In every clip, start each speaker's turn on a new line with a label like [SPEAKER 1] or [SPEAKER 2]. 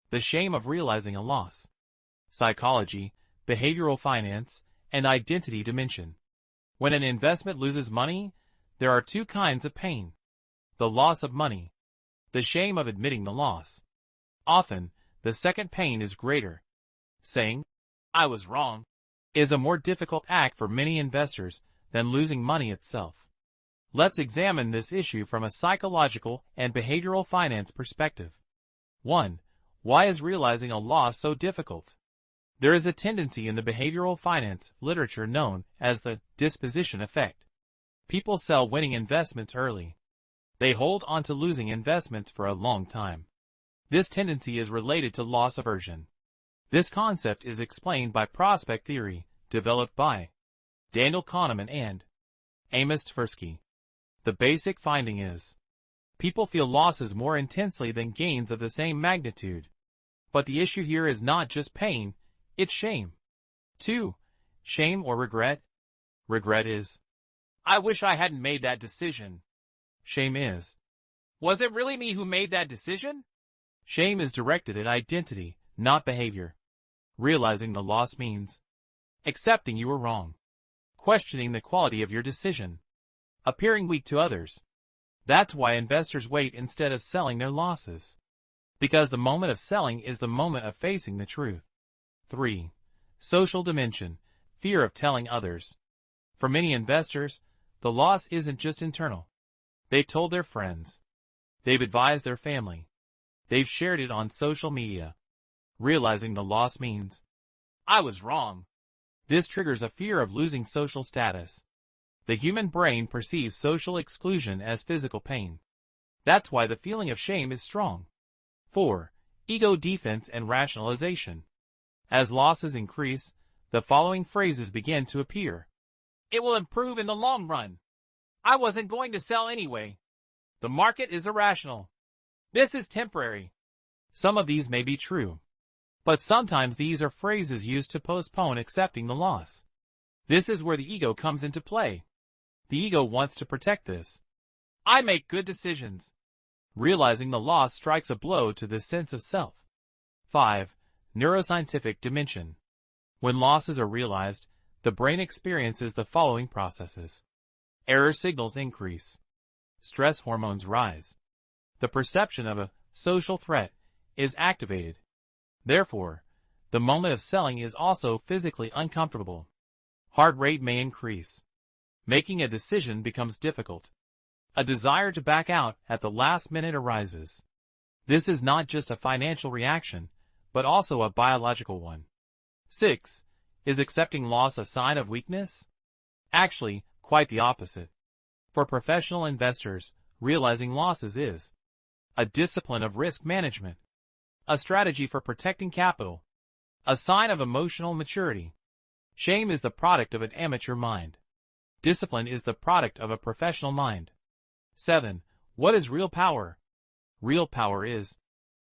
[SPEAKER 1] The shame of realizing a loss. Psychology, behavioral finance, and identity dimension. When an investment loses money, there are two kinds of pain. The loss of money. The shame of admitting the loss. Often, the second pain is greater. Saying, "I was wrong," is a more difficult act for many investors than losing money itself. Let's examine this issue from a psychological and behavioral finance perspective. 1. Why is realizing a loss so difficult? There is a tendency in the behavioral finance literature known as the disposition effect. People sell winning investments early. They hold on to losing investments for a long time. This tendency is related to loss aversion. This concept is explained by prospect theory, developed by Daniel Kahneman and Amos Tversky. The basic finding is, people feel losses more intensely than gains of the same magnitude. But the issue here is not just pain, it's shame. 2. Shame or regret? Regret is, "I wish I hadn't made that decision." Shame is, "Was it really me who made that decision?" Shame is directed at identity, not behavior. Realizing the loss means accepting you were wrong, questioning the quality of your decision, appearing weak to others. That's why investors wait instead of selling their losses. Because the moment of selling is the moment of facing the truth. 3. Social dimension, fear of telling others. For many investors, the loss isn't just internal. They've told their friends. They've advised their family. They've shared it on social media. Realizing the loss means, "I was wrong." This triggers a fear of losing social status. The human brain perceives social exclusion as physical pain. That's why the feeling of shame is strong. 4. Ego defense and rationalization. As losses increase, the following phrases begin to appear. "It will improve in the long run." "I wasn't going to sell anyway." "The market is irrational." "This is temporary." Some of these may be true. But sometimes these are phrases used to postpone accepting the loss. This is where the ego comes into play. The ego wants to protect this. "I make good decisions." Realizing the loss strikes a blow to this sense of self. 5. Neuroscientific dimension. When losses are realized, the brain experiences the following processes. Error signals increase. Stress hormones rise. The perception of a social threat is activated. Therefore, the moment of selling is also physically uncomfortable. Heart rate may increase. Making a decision becomes difficult. A desire to back out at the last minute arises. This is not just a financial reaction, but also a biological one. 6. Is accepting loss a sign of weakness? Actually, quite the opposite. For professional investors, realizing losses is a discipline of risk management, a strategy for protecting capital, a sign of emotional maturity. Shame is the product of an amateur mind. Discipline is the product of a professional mind. 7. What is real power? Real power is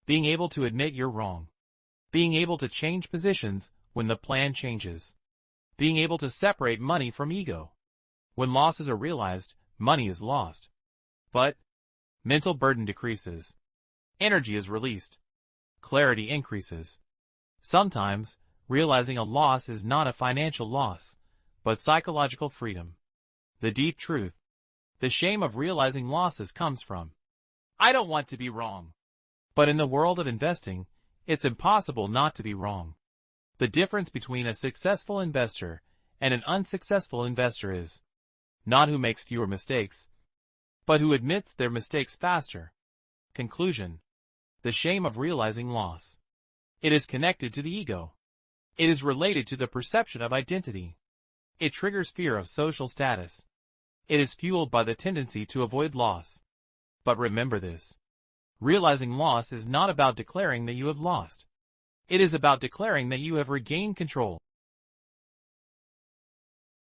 [SPEAKER 1] being able to admit you're wrong, being able to change positions when the plan changes, being able to separate money from ego. When losses are realized, money is lost. But mental burden decreases. Energy is released. Clarity increases. Sometimes, realizing a loss is not a financial loss, but psychological freedom. The deep truth. The shame of realizing losses comes from, "I don't want to be wrong." But in the world of investing, it's impossible not to be wrong. The difference between a successful investor and an unsuccessful investor is not who makes fewer mistakes, but who admits their mistakes faster. Conclusion. The shame of realizing loss. It is connected to the ego. It is related to the perception of identity. It triggers fear of social status. It is fueled by the tendency to avoid loss. But remember this. Realizing loss is not about declaring that you have lost. It is about declaring that you have regained control.